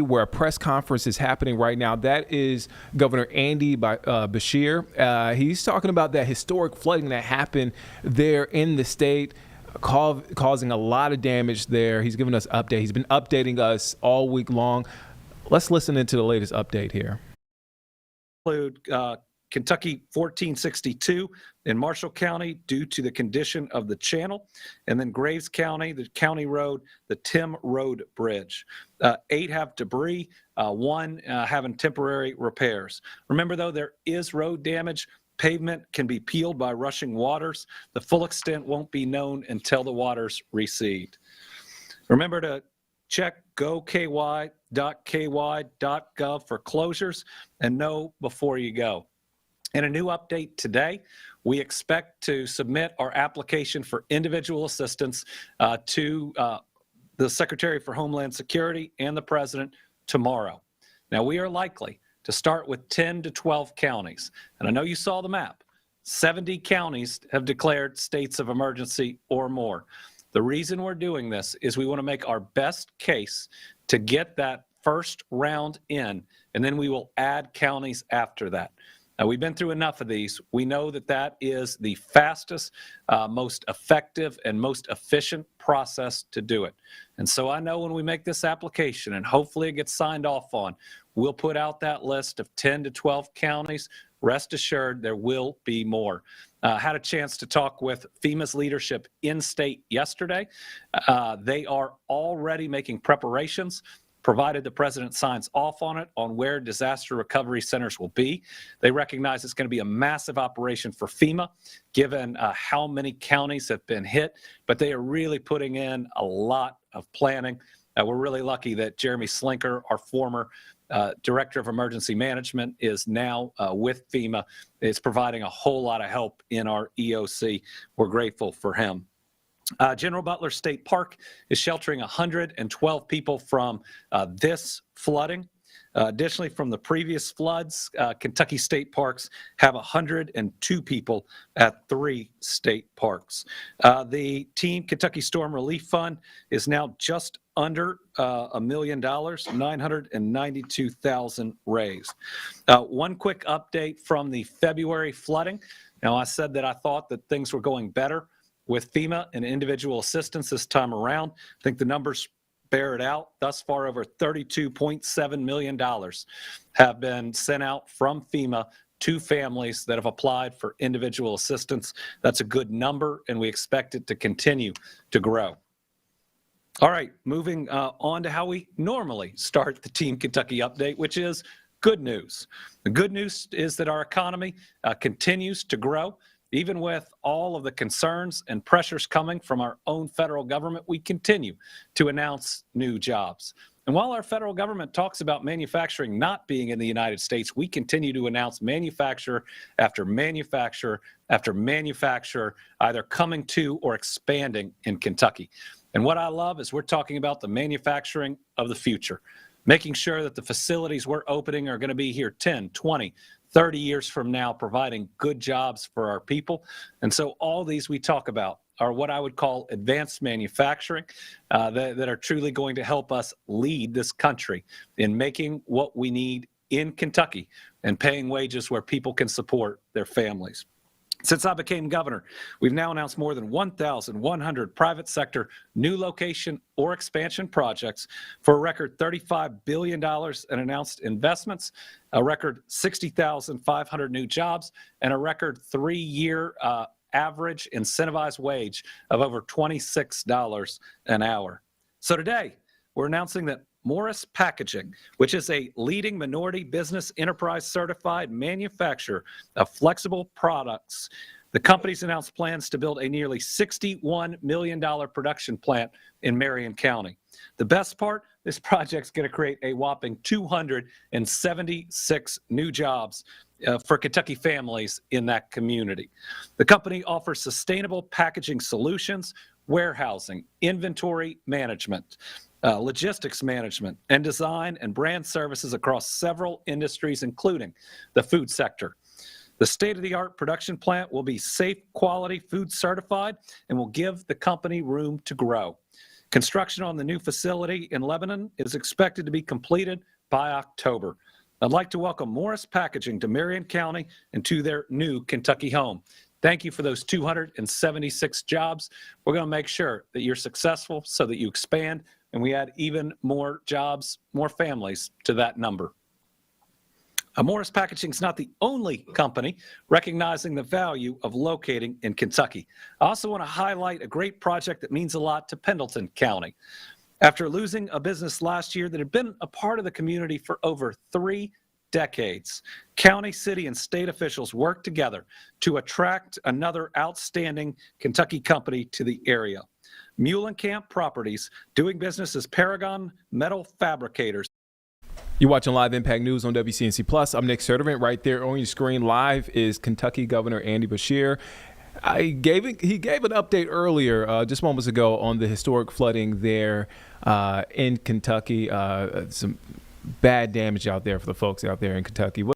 where a press conference is happening right now. That is Governor Andy Bashir. He's talking about that historic flooding that happened there in the state, causing a lot of damage there. He's given us an update. He's been updating us all week long. Let's listen into the latest update here. Kentucky 1462 in Marshall County due to the condition of the channel, and then Graves County, the county road, the Tim Road Bridge. 8 have debris, 1 having temporary repairs. Remember, though, there is road damage. Pavement can be peeled by rushing waters. The full extent won't be known until the waters recede. Remember to check goky.ky.gov for closures and know before you go. In a new update today, we expect to submit our application for individual assistance to the Secretary for Homeland Security and the President tomorrow. Now, we are likely to start with 10 to 12 counties. And I know you saw the map. 70 counties have declared states of emergency or more. The reason we're doing this is we want to make our best case to get that first round in, and then we will add counties after that. Now, we've been through enough of these. We know that that is the fastest, most effective, and most efficient process to do it. And so I know when we make this application, and hopefully it gets signed off on, we'll put out that list of 10 to 12 counties. Rest assured, there will be more. Had a chance to talk with FEMA's leadership in state yesterday. They are already making preparations, provided the president signs off on it, on where disaster recovery centers will be. They recognize it's going to be a massive operation for FEMA, given how many counties have been hit, but they are really putting in a lot of planning. We're really lucky that Jeremy Slinker, our former Director of Emergency Management, is now with FEMA. It's providing a whole lot of help in our EOC. We're grateful for him. General Butler State Park is sheltering 112 people from this flooding. Additionally, from the previous floods, Kentucky state parks have 102 people at 3 state parks. The Team Kentucky Storm Relief Fund is now just under $1 million, 992,000 raised. One quick update from the February flooding. Now, I said that I thought that things were going better with FEMA and individual assistance this time around. I think the numbers bear it out. Thus far, over $32.7 million have been sent out from FEMA to families that have applied for individual assistance. That's a good number, and we expect it to continue to grow. All right, moving on to how we normally start the Team Kentucky update, which is good news. The good news is that our economy continues to grow. Even with all of the concerns and pressures coming from our own federal government, we continue to announce new jobs. And while our federal government talks about manufacturing not being in the United States, we continue to announce manufacturer after manufacturer after manufacturer either coming to or expanding in Kentucky. And what I love is we're talking about the manufacturing of the future, making sure that the facilities we're opening are going to be here 10, 20, 30 years from now, providing good jobs for our people. And so all these we talk about are what I would call advanced manufacturing that are truly going to help us lead this country in making what we need in Kentucky and paying wages where people can support their families. Since I became governor, we've now announced more than 1,100 private sector new location or expansion projects for a record $35 billion in announced investments, a record 60,500 new jobs, and a record 3-year average incentivized wage of over $26 an hour. So today, we're announcing that Morris Packaging, which is a leading minority business enterprise certified manufacturer of flexible products. The company's announced plans to build a nearly $61 million production plant in Marion County. The best part, this project's going to create a whopping 276 new jobs for Kentucky families in that community. The company offers sustainable packaging solutions, warehousing, inventory management, logistics management, and design and brand services across several industries, including the food sector. The state-of-the-art production plant will be safe, quality food certified and will give the company room to grow. Construction on the new facility in Lebanon is expected to be completed by October. I'd like to welcome Morris Packaging to Marion County and to their new Kentucky home. Thank you for those 276 jobs. We're going to make sure that you're successful so that you expand and we add even more jobs, more families to that number. Morris Packaging is not the only company recognizing the value of locating in Kentucky. I also want to highlight a great project that means a lot to Pendleton County. After losing a business last year that had been a part of the community for over 3 decades, county, city, and state officials worked together to attract another outstanding Kentucky company to the area. Muhlenkamp Properties, doing business as Paragon Metal Fabricators. You're watching Live Impact News on WCNC Plus. I'm Nick Sertivant. Right there on your screen live is Kentucky Governor Andy Beshear. He gave an update earlier, just moments ago, on the historic flooding there in Kentucky. Some bad damage out there for the folks out there in Kentucky.